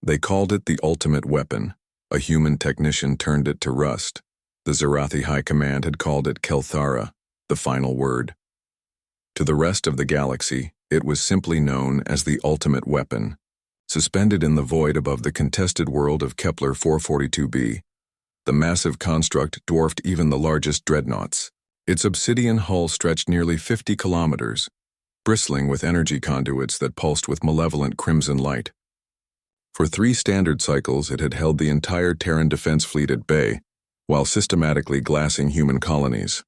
They called it the ultimate weapon. A human technician turned it to rust. The Zarathi High Command had called it Kelthara, the final word. To the rest of the galaxy, it was simply known as the ultimate weapon. Suspended in the void above the contested world of Kepler 442b, the massive construct dwarfed even the largest dreadnoughts. Its obsidian hull stretched nearly 50 kilometers, bristling with energy conduits that pulsed with malevolent crimson light. For 3 standard cycles, it had held the entire Terran defense fleet at bay, while systematically glassing human colonies.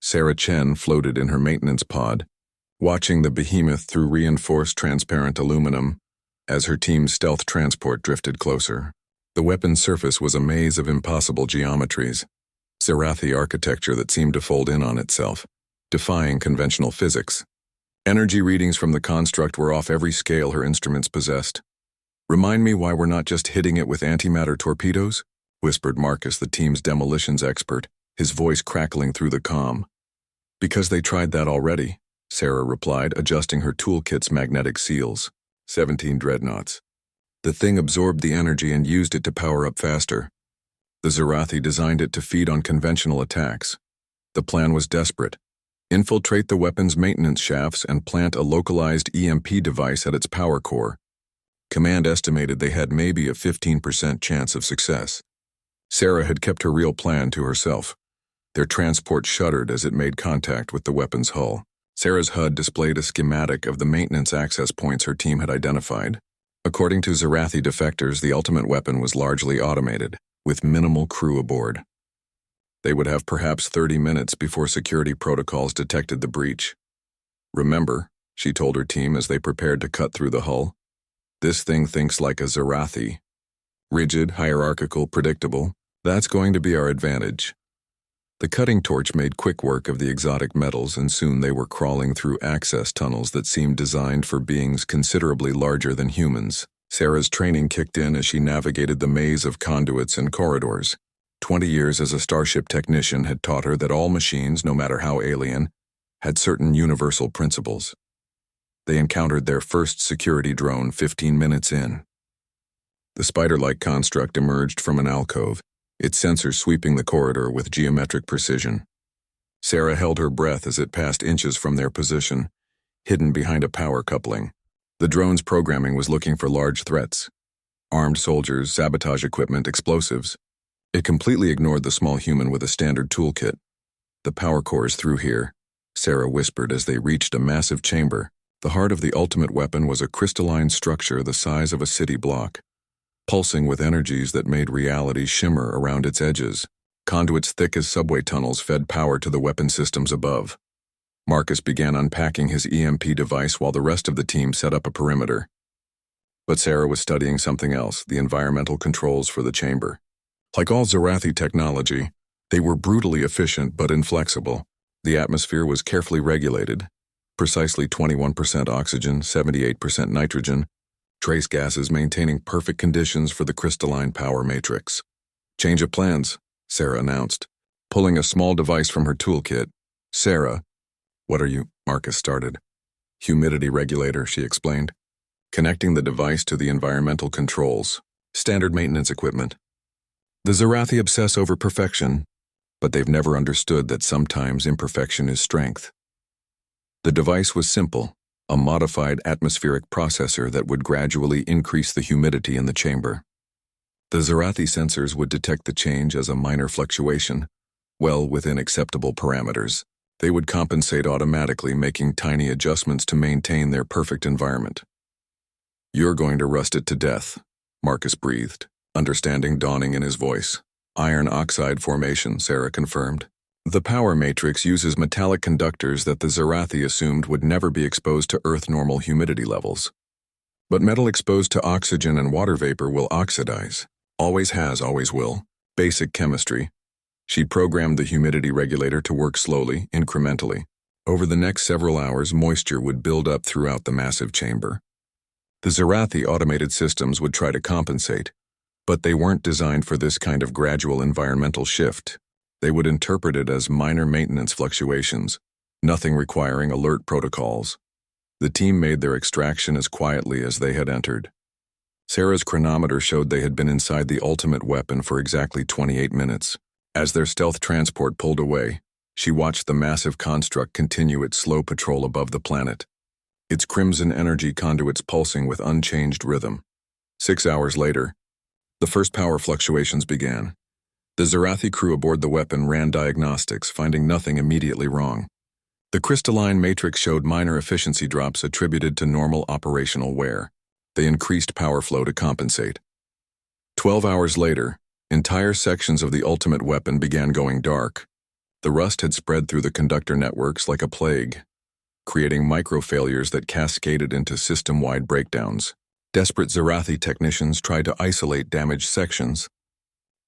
Sarah Chen floated in her maintenance pod, watching the behemoth through reinforced transparent aluminum as her team's stealth transport drifted closer. The weapon's surface was a maze of impossible geometries, Zarathi architecture that seemed to fold in on itself, defying conventional physics. Energy readings from the construct were off every scale her instruments possessed. "Remind me why we're not just hitting it with antimatter torpedoes?" whispered Marcus, the team's demolitions expert, his voice crackling through the comm. "Because they tried that already," Sarah replied, adjusting her toolkit's magnetic seals. 17 dreadnoughts. The thing absorbed the energy and used it to power up faster. The Zarathi designed it to feed on conventional attacks. The plan was desperate. Infiltrate the weapon's maintenance shafts and plant a localized EMP device at its power core. Command estimated they had maybe a 15% chance of success. Sarah had kept her real plan to herself. Their transport shuddered as it made contact with the weapon's hull. Sarah's HUD displayed a schematic of the maintenance access points her team had identified. According to Zarathi defectors, the ultimate weapon was largely automated, with minimal crew aboard. They would have perhaps 30 minutes before security protocols detected the breach. "Remember," she told her team as they prepared to cut through the hull, "this thing thinks like a Zarathi. Rigid, hierarchical, predictable. That's going to be our advantage." The cutting torch made quick work of the exotic metals, and soon they were crawling through access tunnels that seemed designed for beings considerably larger than humans. Sarah's training kicked in as she navigated the maze of conduits and corridors. 20 years as a starship technician had taught her that all machines, no matter how alien, had certain universal principles. They encountered their first security drone 15 minutes in. The spider-like construct emerged from an alcove, its sensors sweeping the corridor with geometric precision. Sarah held her breath as it passed inches from their position, hidden behind a power coupling. The drone's programming was looking for large threats: armed soldiers, sabotage equipment, explosives. It completely ignored the small human with a standard toolkit. "The power core is through here," Sarah whispered as they reached a massive chamber. The heart of the ultimate weapon was a crystalline structure the size of a city block, pulsing with energies that made reality shimmer around its edges. Conduits thick as subway tunnels fed power to the weapon systems above. Marcus began unpacking his EMP device while the rest of the team set up a perimeter. But Sarah was studying something else: the environmental controls for the chamber. Like all Zarathi technology, they were brutally efficient but inflexible. The atmosphere was carefully regulated. Precisely 21% oxygen, 78% nitrogen, trace gases maintaining perfect conditions for the crystalline power matrix. "Change of plans," Sarah announced, pulling a small device from her toolkit. "Sarah." "What are you?" Marcus started. "Humidity regulator," she explained, connecting the device to the environmental controls. "Standard maintenance equipment." The Zarathi obsess over perfection, but they've never understood that sometimes imperfection is strength. The device was simple: a modified atmospheric processor that would gradually increase the humidity in the chamber. The Zarathi sensors would detect the change as a minor fluctuation, well within acceptable parameters. They would compensate automatically, making tiny adjustments to maintain their perfect environment. "You're going to rust it to death," Marcus breathed, understanding dawning in his voice. "Iron oxide formation," Sarah confirmed. "The power matrix uses metallic conductors that the Zarathi assumed would never be exposed to Earth normal humidity levels. But metal exposed to oxygen and water vapor will oxidize. Always has, always will. Basic chemistry." She programmed the humidity regulator to work slowly, incrementally. Over the next several hours, moisture would build up throughout the massive chamber. The Zarathi automated systems would try to compensate, but they weren't designed for this kind of gradual environmental shift. They would interpret it as minor maintenance fluctuations, nothing requiring alert protocols. The team made their extraction as quietly as they had entered. Sarah's chronometer showed they had been inside the ultimate weapon for exactly 28 minutes. As their stealth transport pulled away, she watched the massive construct continue its slow patrol above the planet, its crimson energy conduits pulsing with unchanged rhythm. 6 hours later, the first power fluctuations began. The Zarathi crew aboard the weapon ran diagnostics, finding nothing immediately wrong. The crystalline matrix showed minor efficiency drops attributed to normal operational wear. They increased power flow to compensate. 12 hours later, entire sections of the ultimate weapon began going dark. The rust had spread through the conductor networks like a plague, creating micro-failures that cascaded into system-wide breakdowns. Desperate Zarathi technicians tried to isolate damaged sections,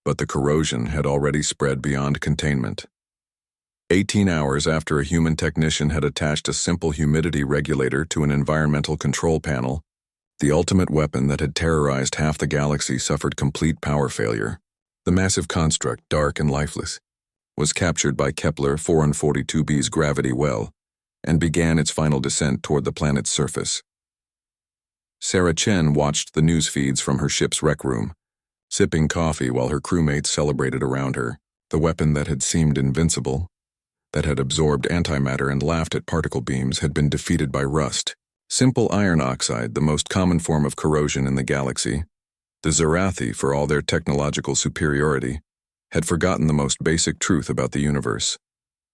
but the corrosion had already spread beyond containment. 18 hours after a human technician had attached a simple humidity regulator to an environmental control panel, the ultimate weapon that had terrorized half the galaxy suffered complete power failure. The massive construct, dark and lifeless, was captured by Kepler 442b's gravity well and began its final descent toward the planet's surface. Sarah Chen watched the news feeds from her ship's rec room, sipping coffee while her crewmates celebrated around her. The weapon that had seemed invincible, that had absorbed antimatter and laughed at particle beams, had been defeated by rust. Simple iron oxide, the most common form of corrosion in the galaxy. The Zarathi, for all their technological superiority, had forgotten the most basic truth about the universe.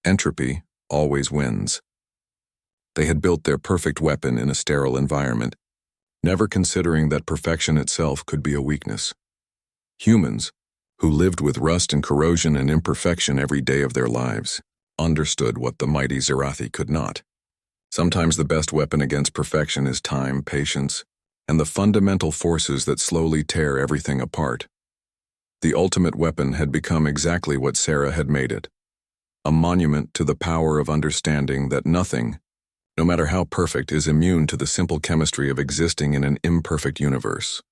Entropy always wins. They had built their perfect weapon in a sterile environment, never considering that perfection itself could be a weakness. Humans, who lived with rust and corrosion and imperfection every day of their lives, understood what the mighty Zarathi could not. Sometimes the best weapon against perfection is time, patience, and the fundamental forces that slowly tear everything apart. The ultimate weapon had become exactly what Sarah had made it, a monument to the power of understanding that nothing, no matter how perfect, is immune to the simple chemistry of existing in an imperfect universe.